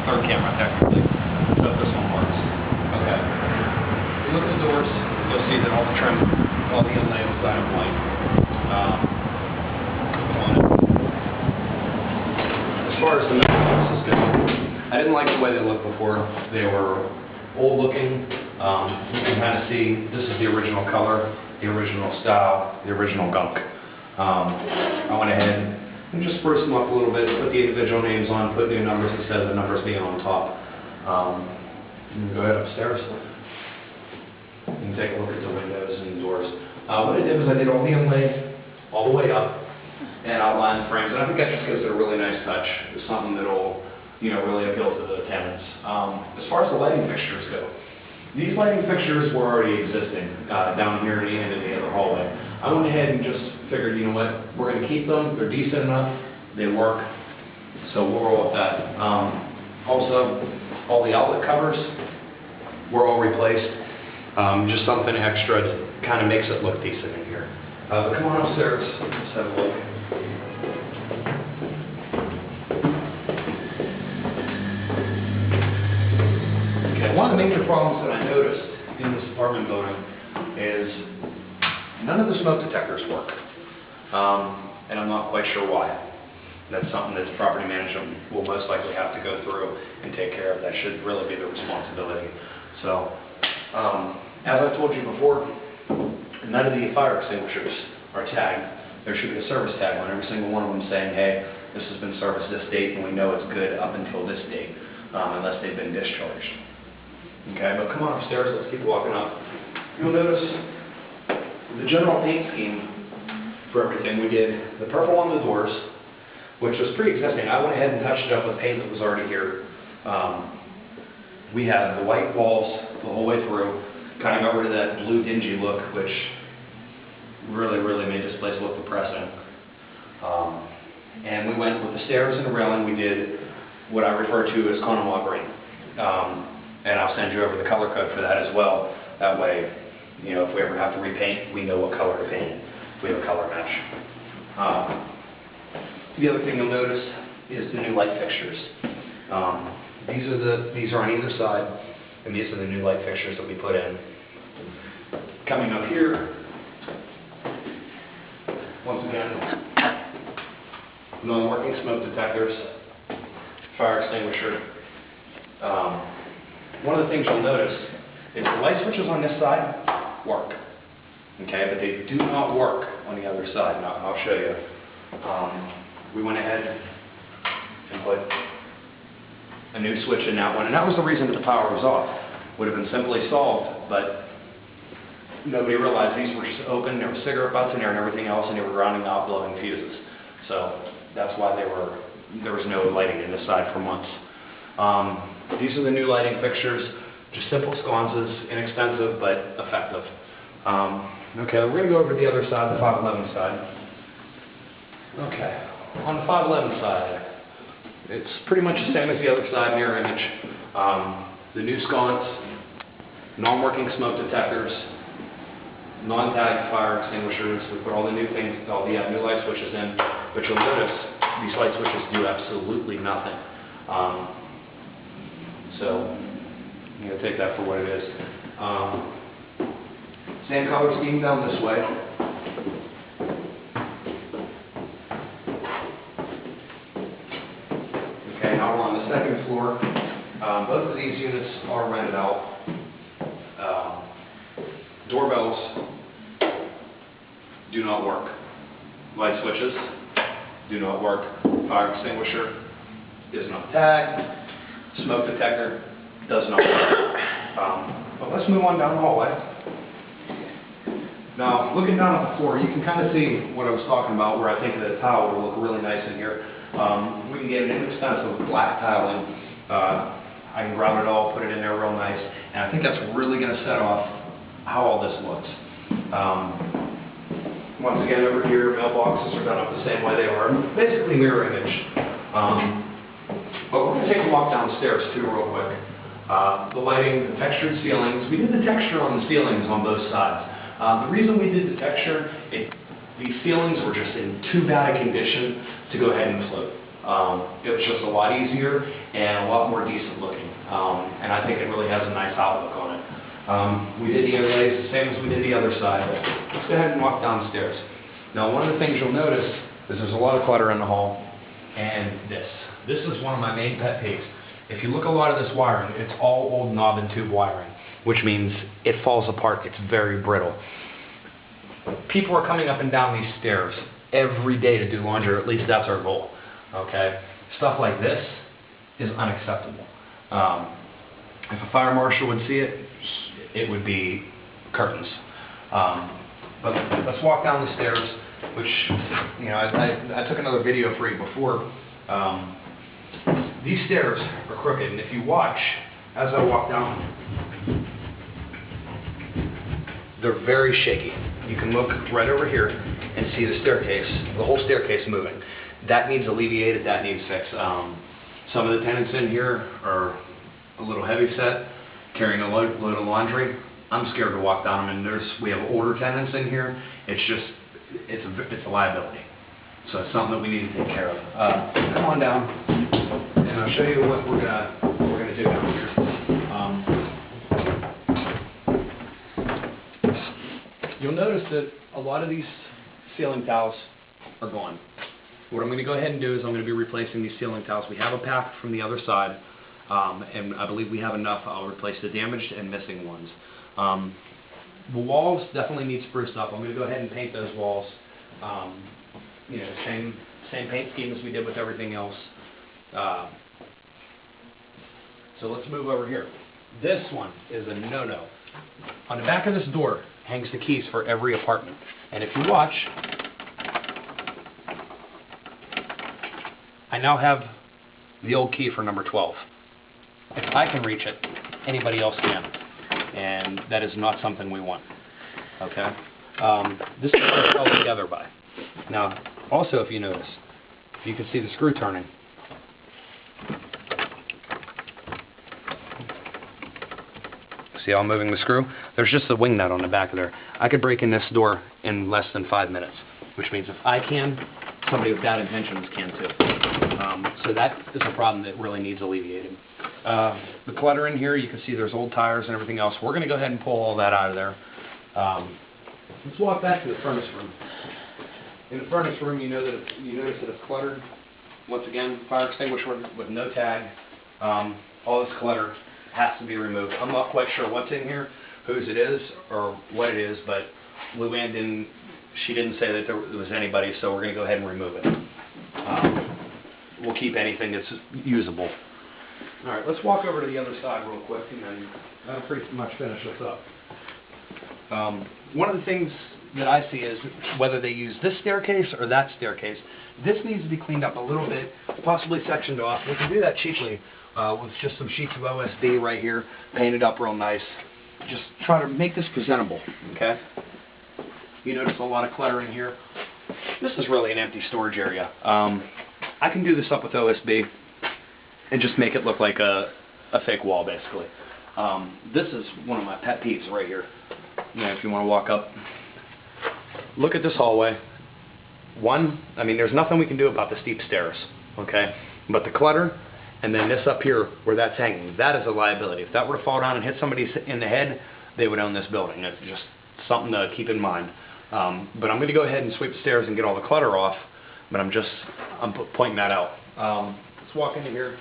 third camera technically, so this one works. Okay. If you look at the doors, you'll see that all the trim, all the inlay was done in white. As far as the metal boxes go, I didn't like the way they looked before. They were old looking. You can kind of see this is the original color, the original style, the original gunk. I went ahead and just spruced them up a little bit, put the individual names on, put new numbers instead of the numbers being on top. You can go ahead upstairs and take a look at the windows and the doors. What I did was I did all the inlay all the way up and outlined the frames, and I think that just gives it a really nice touch. It's something that'll, really appeal to the tenants. As far as the lighting fixtures go, these lighting fixtures were already existing down here at the end of the other hallway. I went ahead and just figured, you know what, we're going to keep them. They're decent enough. They work. So we'll roll with that. Also, all the outlet covers were all replaced. Just something extra that kind of makes it look decent in here. But come on upstairs. Let's have a look. One of the major problems that I noticed in this apartment building is none of the smoke detectors work. And I'm not quite sure why. That's something that the property management will most likely have to go through and take care of. That should really be the responsibility. So, as I told you before, none of the fire extinguishers are tagged. There should be a service tag on every single one of them saying, hey, this has been serviced this date and we know it's good up until this date, unless they've been discharged. Okay, but come on upstairs, let's keep walking up. You'll notice the general paint scheme for everything. We did the purple on the doors, which was pre-existing. I went ahead and touched it up with paint that was already here. We had the white walls the whole way through, kind of got rid of that blue dingy look, which really made this place look depressing. And we went with the stairs and the railing. We did what I refer to as Conemaugh green. And I'll send you over the color code for that as well. That way, if we ever have to repaint, we know what color to paint. We have a color match. The other thing you'll notice is the new light fixtures. These are on either side, and these are the new light fixtures that we put in. Coming up here, once again, non-working smoke detectors, fire extinguisher. One of the things you'll notice is the light switches on this side work, okay, but they do not work on the other side. Now, I'll show you. We went ahead and put a new switch in that one, and that was the reason that the power was off. Would have been simply solved, but nobody realized these were just open. There were cigarette butts in there and everything else, and they were grounding out, blowing fuses. So that's why there was no lighting in this side for months. These are the new lighting fixtures, just simple sconces, inexpensive but effective. Okay, we're going to go over to the other side, the 511 side. Okay, on the 511 side, it's pretty much the same as the other side, mirror image. The new sconce, non-working smoke detectors, non-tagged fire extinguishers. We put all the new things, all the new light switches in, but you'll notice these light switches do absolutely nothing. So, take that for what it is. Same color scheme down this way. Okay, now we're on the second floor. Both of these units are rented out. Doorbells do not work. Light switches do not work. Fire extinguisher is not tagged. Smoke detector does not work. But let's move on down the hallway. Now, looking down at the floor, you can kind of see what I was talking about, where I think the tile will look really nice in here. We can get an inexpensive black tiling. I can grout it all, put it in there real nice, and I think that's really going to set off how all this looks. Once again, over here, mailboxes are done up the same way they are, basically mirror image. But we're going to take a walk downstairs too real quick. The lighting, the textured ceilings. We did the texture on the ceilings on both sides. The reason we did the texture, these ceilings were just in too bad a condition to go ahead and float. It was just a lot easier and a lot more decent looking. And I think it really has a nice outlook on it. We did the overlays the same as we did the other side, but let's go ahead and walk downstairs. Now, one of the things you'll notice is there's a lot of clutter in the hall, and this is one of my main pet peeves. If you look at a lot of this wiring, it's all old knob and tube wiring, which means it falls apart. It's very brittle. People are coming up and down these stairs every day to do laundry, or at least that's our goal. Okay? Stuff like this is unacceptable. If a fire marshal would see it, it would be curtains. But let's walk down the stairs, which, you know, I took another video for you before. These stairs are crooked, and if you watch, as I walk down, they're very shaky. You can look right over here and see the staircase, the whole staircase moving. That needs alleviated, that needs fixed. Some of the tenants in here are a little heavy set, carrying a load of laundry. I'm scared to walk down them, and we have older tenants in here. It's a liability. So it's something that we need to take care of. Come on down, and I'll show you what we're gonna do down here. You'll notice that a lot of these ceiling tiles are gone. What I'm going to go ahead and do is I'm going to be replacing these ceiling tiles. We have a pack from the other side, and I believe we have enough. I'll replace the damaged and missing ones. The walls definitely need spruced up. I'm going to go ahead and paint those walls. You know, same paint scheme as we did with everything else. So let's move over here. This one is a no-no. On the back of this door hangs the keys for every apartment. And if you watch, I now have the old key for number 12. If I can reach it, anybody else can. And that is not something we want. Okay? This is what it's held together by. Now, also if you notice, you can see the screw turning. See how I'm moving the screw? There's just a wing nut on the back of there. I could break in this door in less than 5 minutes, which means if I can, somebody with bad intentions can too. So that is a problem that really needs alleviating. The clutter in here, you can see there's old tires and everything else. We're going to go ahead and pull all that out of there. Let's walk back to the furnace room. In the furnace room, you notice that it's cluttered. Once again, fire extinguisher with no tag. All this clutter has to be removed. I'm not quite sure what's in here, whose it is, or what it is, but Luann she didn't say that there was anybody, so we're going to go ahead and remove it. We'll keep anything that's usable. All right, let's walk over to the other side real quick, and then that'll pretty much finish us up. One of the things that I see is whether they use this staircase or that staircase, this needs to be cleaned up a little bit, possibly sectioned off. We can do that cheaply with just some sheets of OSB right here, painted up real nice. Just try to make this presentable, okay? You notice a lot of clutter in here. This is really an empty storage area. I can do this up with OSB and just make it look like a fake wall, basically. This is one of my pet peeves right here. You know, if you want to walk up, look at this hallway. I mean, there's nothing we can do about the steep stairs, okay? But the clutter, and then this up here where that's hanging, that is a liability. If that were to fall down and hit somebody in the head, they would own this building. It's just something to keep in mind. But I'm going to go ahead and sweep the stairs and get all the clutter off, but I'm pointing that out. Let's walk into here.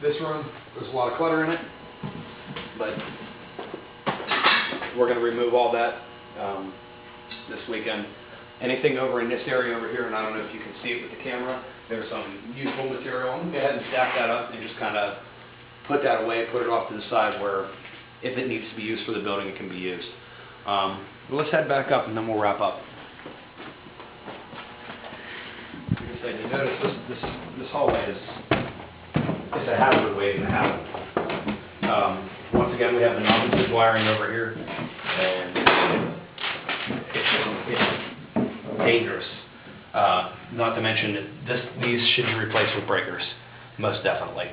This room, there's a lot of clutter in it, but we're going to remove all that this weekend. Anything over in this area over here, and I don't know if you can see it with the camera, there's some useful material. I'm going to go ahead and stack that up and just kind of put that away, put it off to the side where if it needs to be used for the building, it can be used. Let's head back up and then we'll wrap up. Like I said, you notice this hallway is a hazard waiting to happen. Once again, we have the non-tube wiring over here, and it's dangerous. Not to mention that these should be replaced with breakers, most definitely.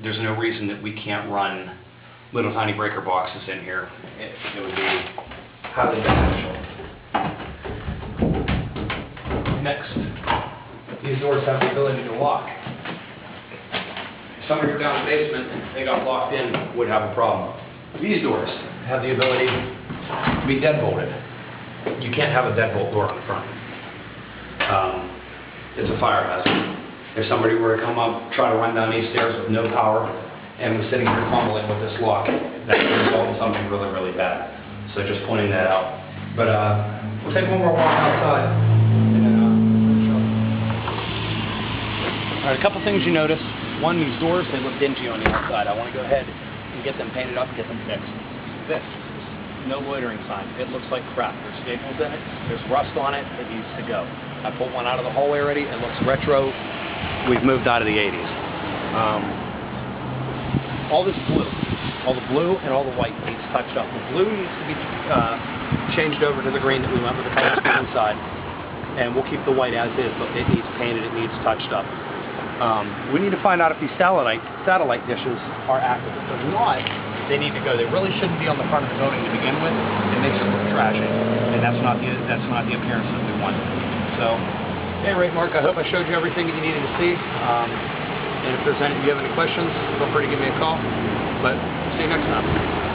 There's no reason that we can't run little tiny breaker boxes in here. It would be highly beneficial. Next, These doors have the ability to lock. If somebody were down in the basement, they got locked in, would have a problem. These doors have the ability to be deadbolted. You can't have a deadbolt door on the front. It's a fire hazard. If somebody were to come up, try to run down these stairs with no power, and was sitting here fumbling with this lock, that could result in something really, really bad. So just pointing that out. But we'll take one more walk outside. All right, a couple things you notice. One, these doors, they look dingy on the outside. I want to go ahead and get them painted up, get them fixed. This, no loitering sign. It looks like crap. There's staples in it. There's rust on it. It needs to go. I pulled one out of the hallway already. It looks retro. We've moved out of the 80s. All this blue, all the blue and all the white needs touched up. The blue needs to be changed over to the green that we went with the color scheme inside, and we'll keep the white as is, but it needs painted, it needs touched up. We need to find out if these satellite dishes are active. If they're not, they need to go. They really shouldn't be on the front of the building to begin with. It makes it look trashy, and that's not the appearance that we want. So, at any rate, Mark, I hope I showed you everything that you needed to see. And if you have any questions, feel free to give me a call. But see you next time.